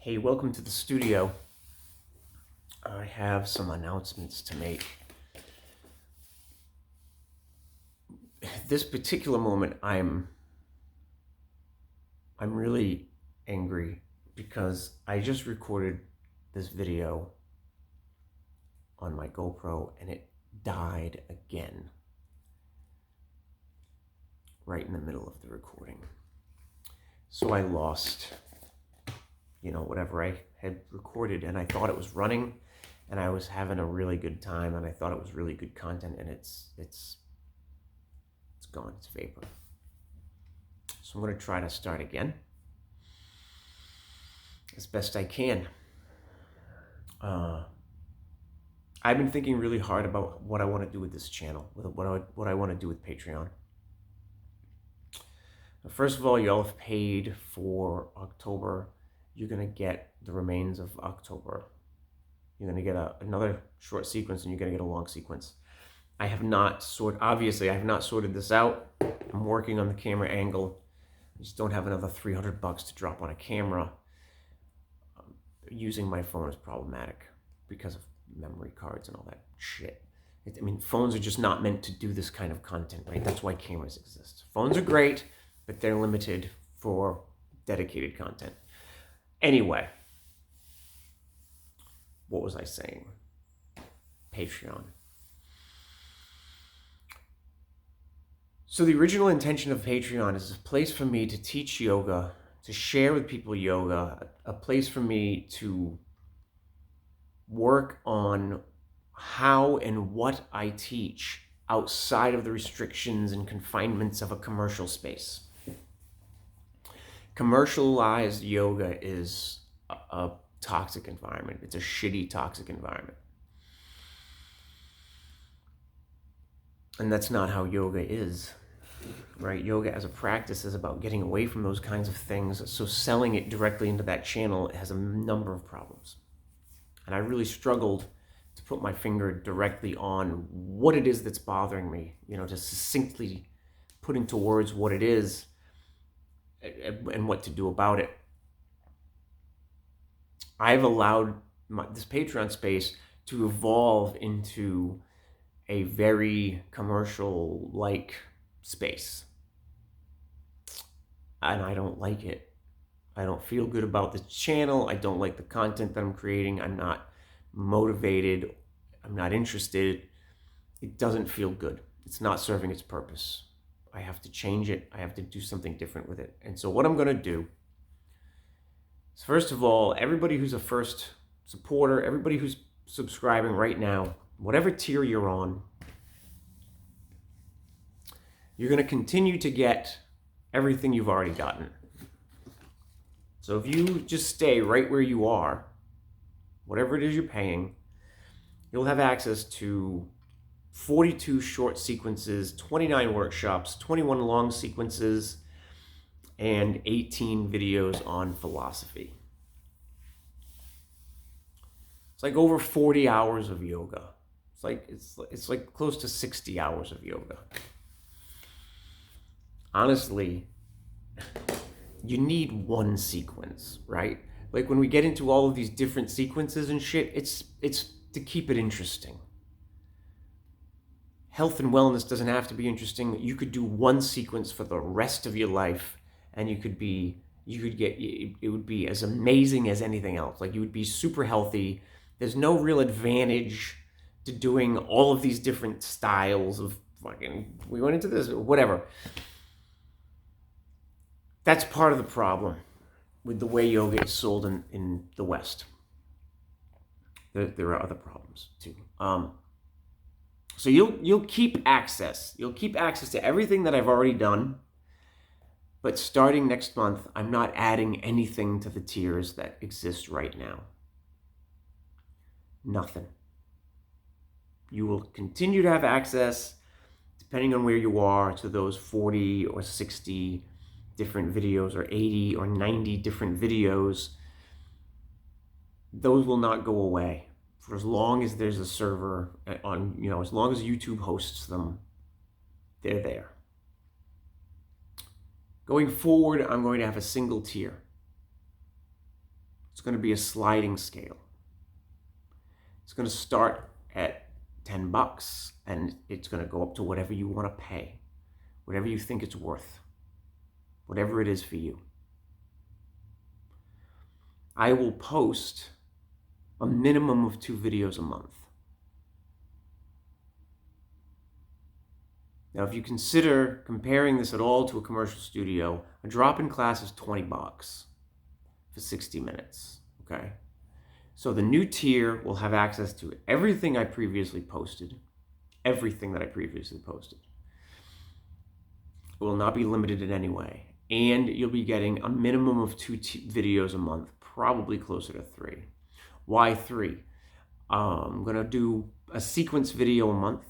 Hey, welcome to the studio. I have some announcements to make. This particular moment, I'm really angry because I just recorded this video on my GoPro and it died again right in the middle of the recording. So I lost, whatever I had recorded, and I thought it was running and I was having a really good time and I thought it was really good content, and it's gone. It's vapor. So I'm going to try to start again as best I can. I've been thinking really hard about what I want to do with this channel, what I want to do with Patreon. First of all, y'all have paid for October. You're going to get the remains of October. You're going to get another short sequence, and you're going to get a long sequence. I have not sorted this out. I'm working on the camera angle. I just don't have another $300 to drop on a camera. Using my phone is problematic because of memory cards and all that shit. Phones are just not meant to do this kind of content, right? That's why cameras exist. Phones are great, but they're limited for dedicated content. Anyway, what was I saying? Patreon. So the original intention of Patreon is a place for me to teach yoga, to share with people yoga, a place for me to work on how and what I teach outside of the restrictions and confinements of a commercial space. Commercialized yoga is a toxic environment. It's a shitty, toxic environment. And that's not how yoga is, right? Yoga as a practice is about getting away from those kinds of things. So selling it directly into that channel has a number of problems. And I really struggled to put my finger directly on what it is that's bothering me, to succinctly put into words what it is and what to do about it. I've allowed this Patreon space to evolve into a very commercial-like space. And I don't like it. I don't feel good about the channel. I don't like the content that I'm creating. I'm not motivated. I'm not interested. It doesn't feel good. It's not serving its purpose. I have to change it. I have to do something different with it. And so what I'm going to do is, first of all, everybody who's a first supporter, everybody who's subscribing right now, whatever tier you're on, you're going to continue to get everything you've already gotten. So if you just stay right where you are, whatever it is you're paying, you'll have access to 42 short sequences, 29 workshops, 21 long sequences, and 18 videos on philosophy. It's like over 40 hours of yoga. It's like close to 60 hours of yoga. Honestly, you need one sequence, right? Like when we get into all of these different sequences and shit, it's to keep it interesting. Health and wellness doesn't have to be interesting. You could do one sequence for the rest of your life, and it would be as amazing as anything else. Like, you would be super healthy. There's no real advantage to doing all of these different styles of we went into this, whatever. That's part of the problem with the way yoga is sold in the West. There are other problems too. So you'll keep access. You'll keep access to everything that I've already done. But starting next month, I'm not adding anything to the tiers that exist right now. Nothing. You will continue to have access, depending on where you are, to those 40 or 60 different videos, or 80 or 90 different videos. Those will not go away for as long as there's a server on, as long as YouTube hosts them, they're there. Going forward, I'm going to have a single tier. It's It's going to be a sliding scale. It's going to start at $10 and it's going to go up to whatever you want to pay, whatever you think it's worth, whatever it is for you. I will post a minimum of 2 videos a month. Now, if you consider comparing this at all to a commercial studio, a drop-in class is $20 for 60 minutes, okay? So the new tier will have access to everything I previously posted, everything that I previously posted. It will not be limited in any way. And you'll be getting a minimum of 2 videos a month, probably closer to 3. Why 3? I'm gonna do a sequence video a month.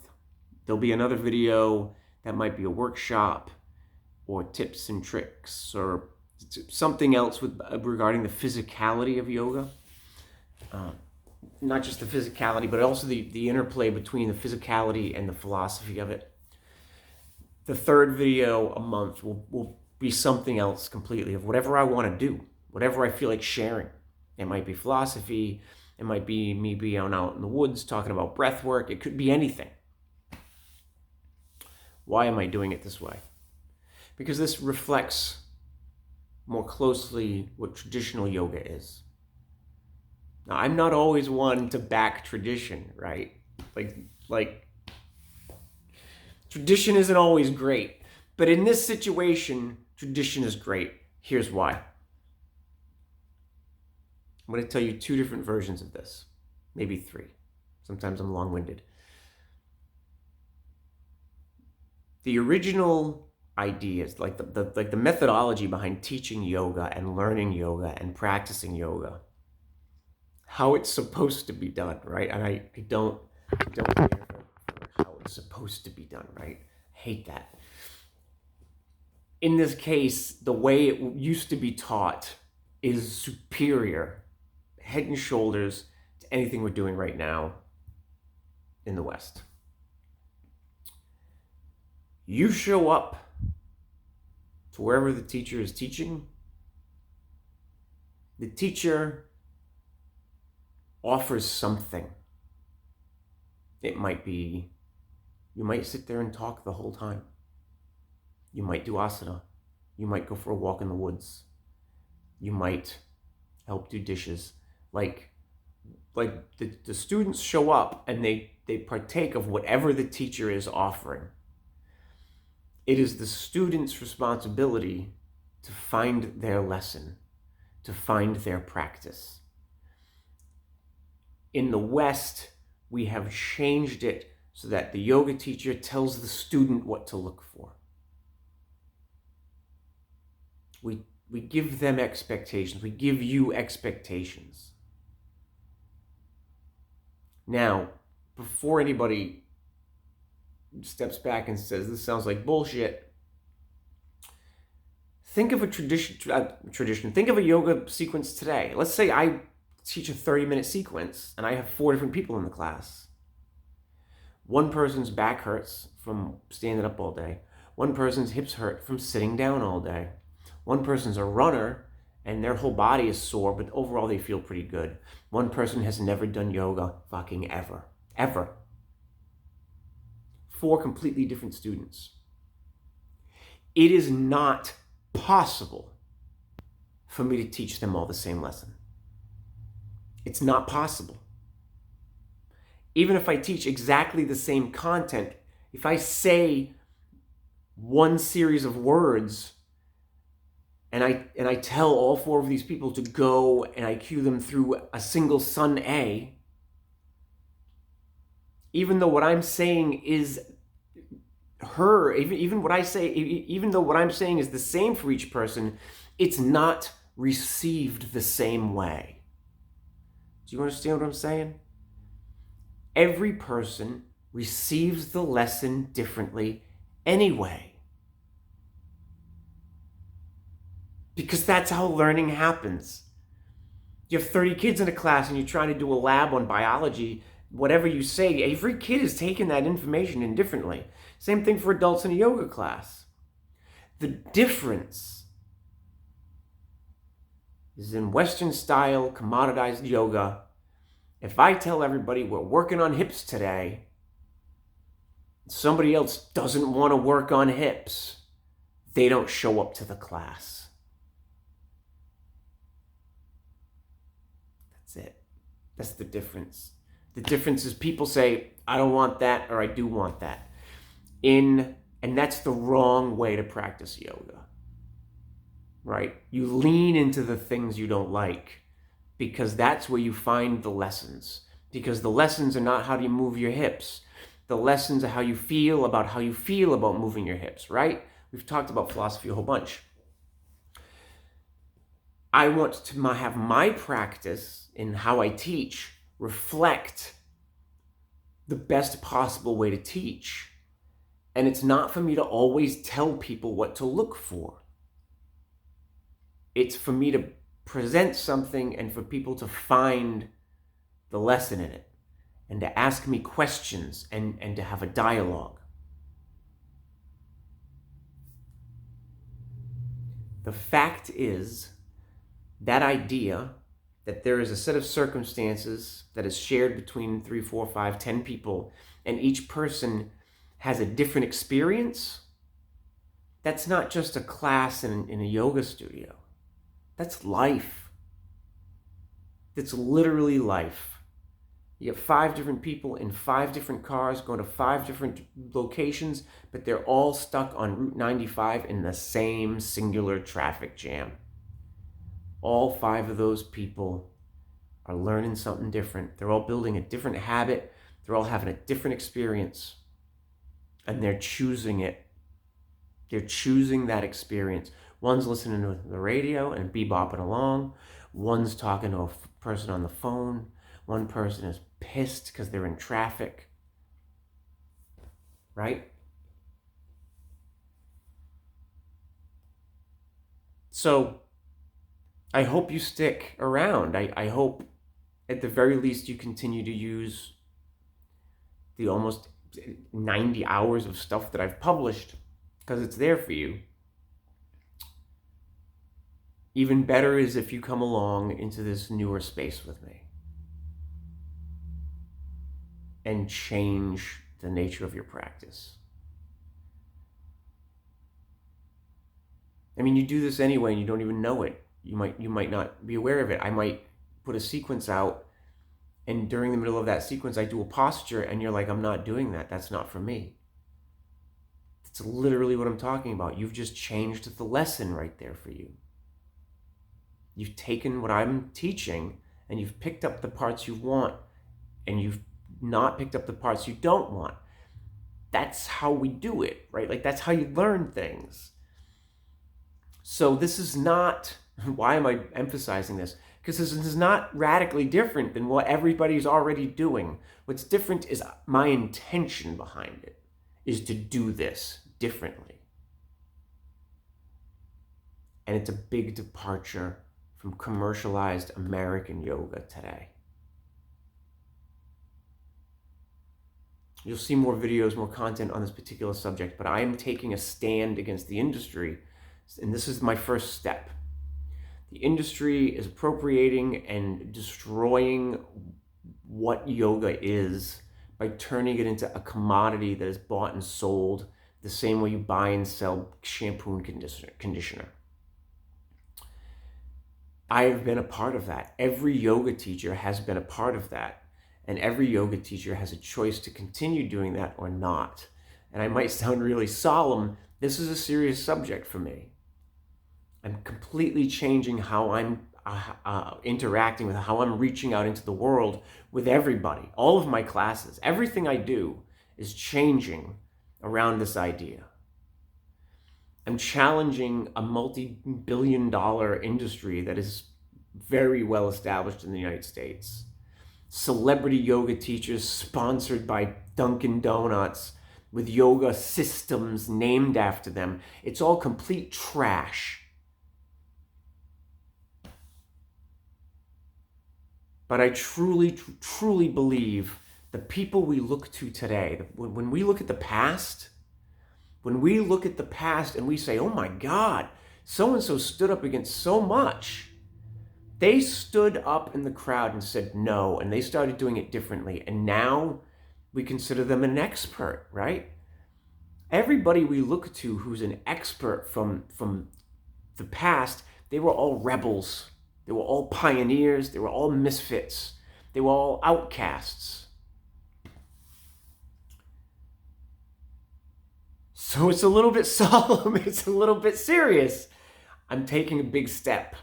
There'll be another video that might be a workshop or tips and tricks or something else regarding the physicality of yoga. Not just the physicality, but also the interplay between the physicality and the philosophy of it. The third video a month will be something else completely of whatever I want to do, whatever I feel like sharing. It might be philosophy. It might be me being out in the woods talking about breath work. It could be anything. Why am I doing it this way? Because this reflects more closely what traditional yoga is. Now, I'm not always one to back tradition, right? Like tradition isn't always great. But in this situation, tradition is great. Here's why. I'm going to tell you 2 different versions of this. Maybe 3. Sometimes I'm long-winded. The original ideas, like the methodology behind teaching yoga and learning yoga and practicing yoga, how it's supposed to be done, right? And I don't care for how it's supposed to be done, right? I hate that. In this case, the way it used to be taught is superior, head and shoulders, to anything we're doing right now in the West. You show up to wherever the teacher is teaching. The teacher offers something. It might be, you might sit there and talk the whole time. You might do asana. You might go for a walk in the woods. You might help do dishes. Like the students show up and they partake of whatever the teacher is offering. It is the student's responsibility to find their lesson, to find their practice. In the West, we have changed it so that the yoga teacher tells the student what to look for. We give them expectations. We give you expectations. Now, before anybody steps back and says, this sounds like bullshit, think of a tradition. Think of a yoga sequence today. Let's say I teach a 30-minute sequence and I have 4 different people in the class. One person's back hurts from standing up all day. One person's hips hurt from sitting down all day. One person's a runner and their whole body is sore, but overall they feel pretty good. One person has never done yoga fucking ever. 4 completely different students. It is not possible for me to teach them all the same lesson. It's not possible. Even if I teach exactly the same content, if I say one series of words and I tell all 4 of these people to go and I cue them through a single sun A, even though what I'm saying is even what I say, even though what I'm saying is the same for each person, it's not received the same way. Do you understand what I'm saying? Every person receives the lesson differently anyway. Because that's how learning happens. You have 30 kids in a class and you're trying to do a lab on biology. Whatever you say, every kid is taking that information in differently. Same thing for adults in a yoga class. The difference is in Western style, commoditized yoga. If I tell everybody we're working on hips today, somebody else doesn't want to work on hips, they don't show up to the class. That's it. That's the difference. The difference is people say, I don't want that, or I do want that. And that's the wrong way to practice yoga, right? You lean into the things you don't like, because that's where you find the lessons. Because the lessons are not how do you move your hips. The lessons are how you feel about moving your hips, right? We've talked about philosophy a whole bunch. I want to have my practice in how I teach reflect the best possible way to teach. And it's not for me to always tell people what to look for. It's for me to present something and for people to find the lesson in it and to ask me questions and to have a dialogue. The fact is, that idea that there is a set of circumstances that is shared between 3, 4, 5, 10 people, and each person has a different experience, that's not just a class in a yoga studio. That's life. That's literally life. You have 5 different people in 5 different cars going to 5 different locations, but they're all stuck on Route 95 in the same singular traffic jam. All 5 of those people are learning something different. They're all building a different habit. They're all having a different experience. And they're choosing it. They're choosing that experience. One's listening to the radio and bebopping along. One's talking to a person on the phone. One person is pissed because they're in traffic. Right? So, I hope you stick around. I hope at the very least you continue to use the almost 90 hours of stuff that I've published, because it's there for you. Even better is if you come along into this newer space with me and change the nature of your practice. I mean, you do this anyway and you don't even know it. You might not be aware of it. I might put a sequence out, and during the middle of that sequence, I do a posture, and you're like, I'm not doing that. That's not for me. That's literally what I'm talking about. You've just changed the lesson right there for you. You've taken what I'm teaching, and you've picked up the parts you want, and you've not picked up the parts you don't want. That's how we do it, right? Like, that's how you learn things. So this is not... Why am I emphasizing this? Because this is not radically different than what everybody's already doing. What's different is my intention behind it, is to do this differently. And it's a big departure from commercialized American yoga today. You'll see more videos, more content on this particular subject, but I am taking a stand against the industry, and this is my first step. The industry is appropriating and destroying what yoga is by turning it into a commodity that is bought and sold the same way you buy and sell shampoo and conditioner. I have been a part of that. Every yoga teacher has been a part of that. And every yoga teacher has a choice to continue doing that or not. And I might sound really solemn. This is a serious subject for me. I'm completely changing how I'm interacting with, how I'm reaching out into the world with everybody. All of my classes, everything I do is changing around this idea. I'm challenging a multi-billion-dollar industry that is very well established in the United States. Celebrity yoga teachers sponsored by Dunkin' Donuts with yoga systems named after them. It's all complete trash. But I truly, truly believe the people we look to today, when we look at the past, and we say, oh my God, so-and-so stood up against so much, They stood up in the crowd and said no, and they started doing it differently. And now we consider them an expert, right? Everybody we look to who's an expert from the past, they were all rebels. They were all pioneers. They were all misfits. They were all outcasts. So it's a little bit solemn. It's a little bit serious. I'm taking a big step.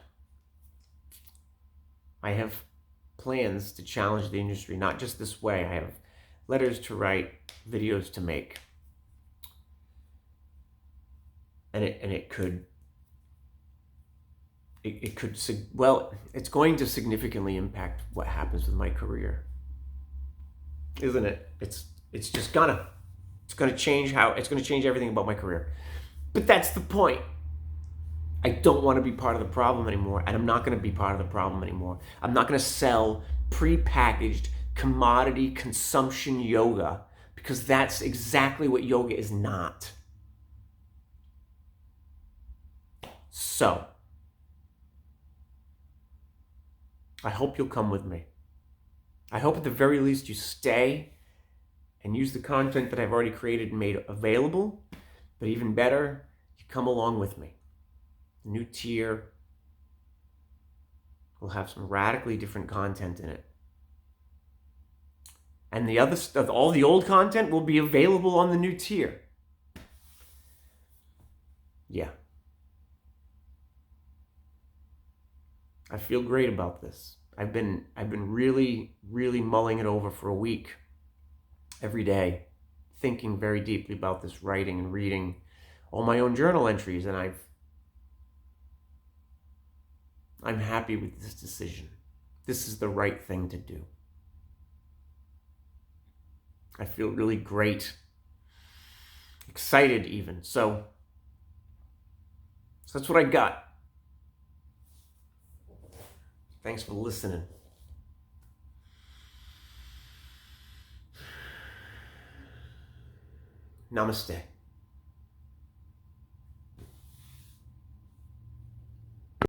I have plans to challenge the industry, not just this way. I have letters to write, videos to make. And it could, well, it's going to significantly impact what happens with my career. Isn't it? It's going to change everything about my career. But that's the point. I don't want to be part of the problem anymore, and I'm not going to be part of the problem anymore. I'm not going to sell prepackaged commodity consumption yoga, because that's exactly what yoga is not. So, I hope you'll come with me. I hope at the very least you stay and use the content that I've already created and made available. But even better, you come along with me. The new tier will have some radically different content in it. And the other stuff, all the old content will be available on the new tier. Yeah. I feel great about this. I've been really, really mulling it over for a week, every day, thinking very deeply about this, writing and reading all my own journal entries, and I'm happy with this decision. This is the right thing to do. I feel really great, excited even. So that's what I got. Thanks for listening. Namaste.